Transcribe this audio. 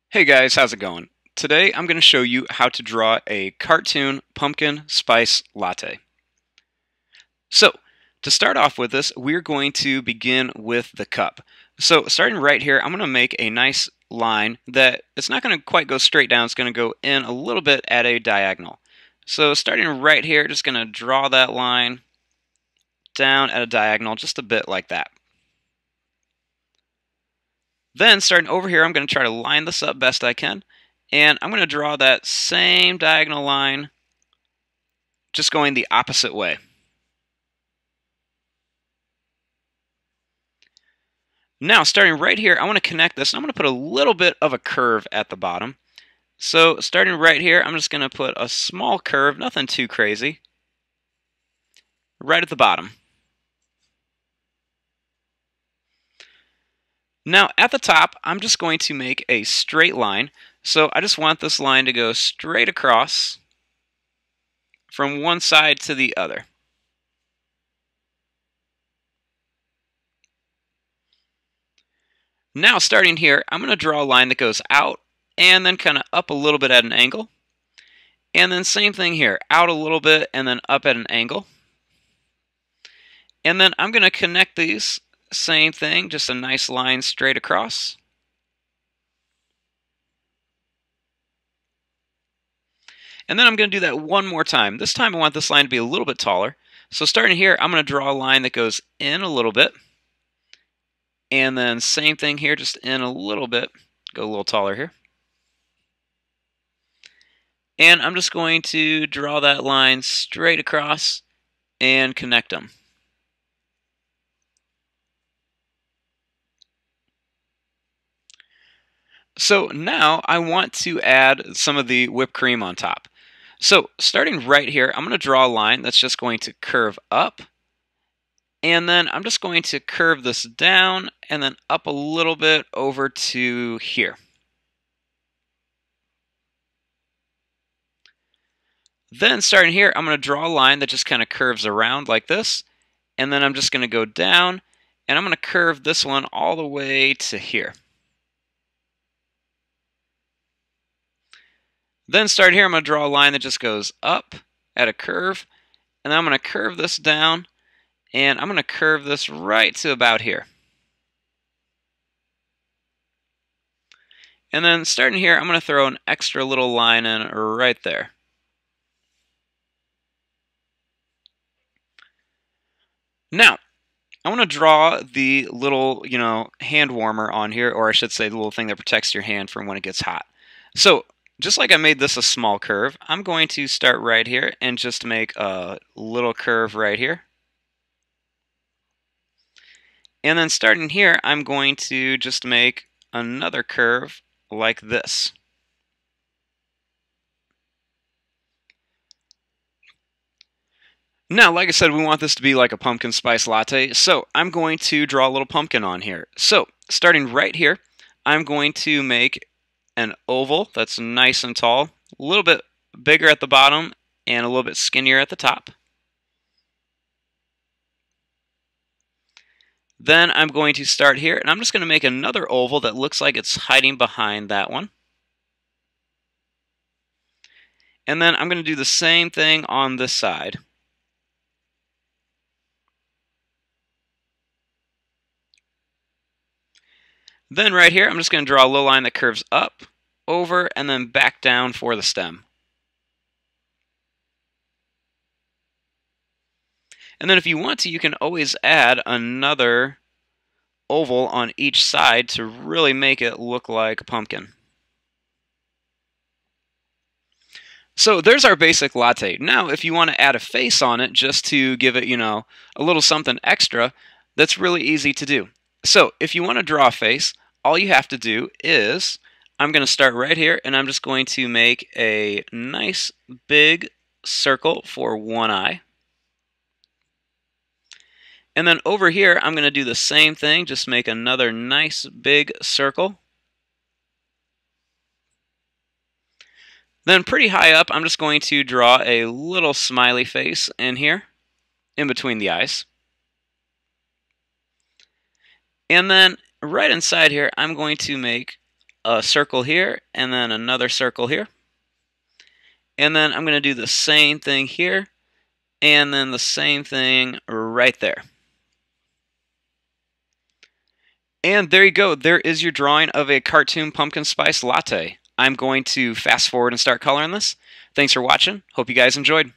Hey guys, how's it going? Today I'm going to show you how to draw a cartoon pumpkin spice latte. So, to start off with this, we're going to begin with the cup. So, starting right here, I'm going to make a nice line that it's not going to quite go straight down, it's going to go in a little bit at a diagonal. So, starting right here, just going to draw that line down at a diagonal just a bit like that. Then, starting over here, I'm going to try to line this up best I can. And I'm going to draw that same diagonal line, just going the opposite way. Now, starting right here, I want to connect this, and I'm going to put a little bit of a curve at the bottom. So, starting right here, I'm just going to put a small curve, nothing too crazy, right at the bottom. Now, at the top, I'm just going to make a straight line. So, I just want this line to go straight across from one side to the other. Now, starting here, I'm going to draw a line that goes out and then kind of up a little bit at an angle. And then same thing here, out a little bit and then up at an angle. And then I'm going to connect these, same thing, just a nice line straight across. And then I'm going to do that one more time. This time I want this line to be a little bit taller. So starting here, I'm going to draw a line that goes in a little bit. And then same thing here, just in a little bit. Go a little taller here. And I'm just going to draw that line straight across and connect them. So now I want to add some of the whipped cream on top. So starting right here, I'm going to draw a line that's just going to curve up. And then I'm just going to curve this down and then up a little bit over to here. Then starting here, I'm going to draw a line that just kind of curves around like this. And then I'm just going to go down and I'm going to curve this one all the way to here. Then start here, I'm going to draw a line that just goes up at a curve. And then I'm going to curve this down and I'm going to curve this right to about here. And then starting here, I'm going to throw an extra little line in right there. Now, I want to draw the little, hand warmer on here, or I should say the little thing that protects your hand from when it gets hot. So, just like I made this a small curve, I'm going to start right here and just make a little curve right here. And then starting here, I'm going to just make another curve like this. Now, like I said, we want this to be like a pumpkin spice latte, so I'm going to draw a little pumpkin on here. So, starting right here, I'm going to make an oval that's nice and tall, a little bit bigger at the bottom and a little bit skinnier at the top. Then I'm going to start here, and I'm just going to make another oval that looks like it's hiding behind that one. And then I'm going to do the same thing on this side. Then right here, I'm just going to draw a little line that curves up, over, and then back down for the stem. And then if you want to, you can always add another oval on each side to really make it look like a pumpkin. So there's our basic latte. Now, if you want to add a face on it just to give it, a little something extra, that's really easy to do. So if you want to draw a face, all you have to do is, I'm going to start right here and I'm just going to make a nice big circle for one eye. And then over here, I'm going to do the same thing, just make another nice big circle. Then pretty high up, I'm just going to draw a little smiley face in here, in between the eyes. And then right inside here, I'm going to make a circle here, and then another circle here. And then I'm going to do the same thing here, and then the same thing right there. And there you go. There is your drawing of a cartoon pumpkin spice latte. I'm going to fast forward and start coloring this. Thanks for watching. Hope you guys enjoyed.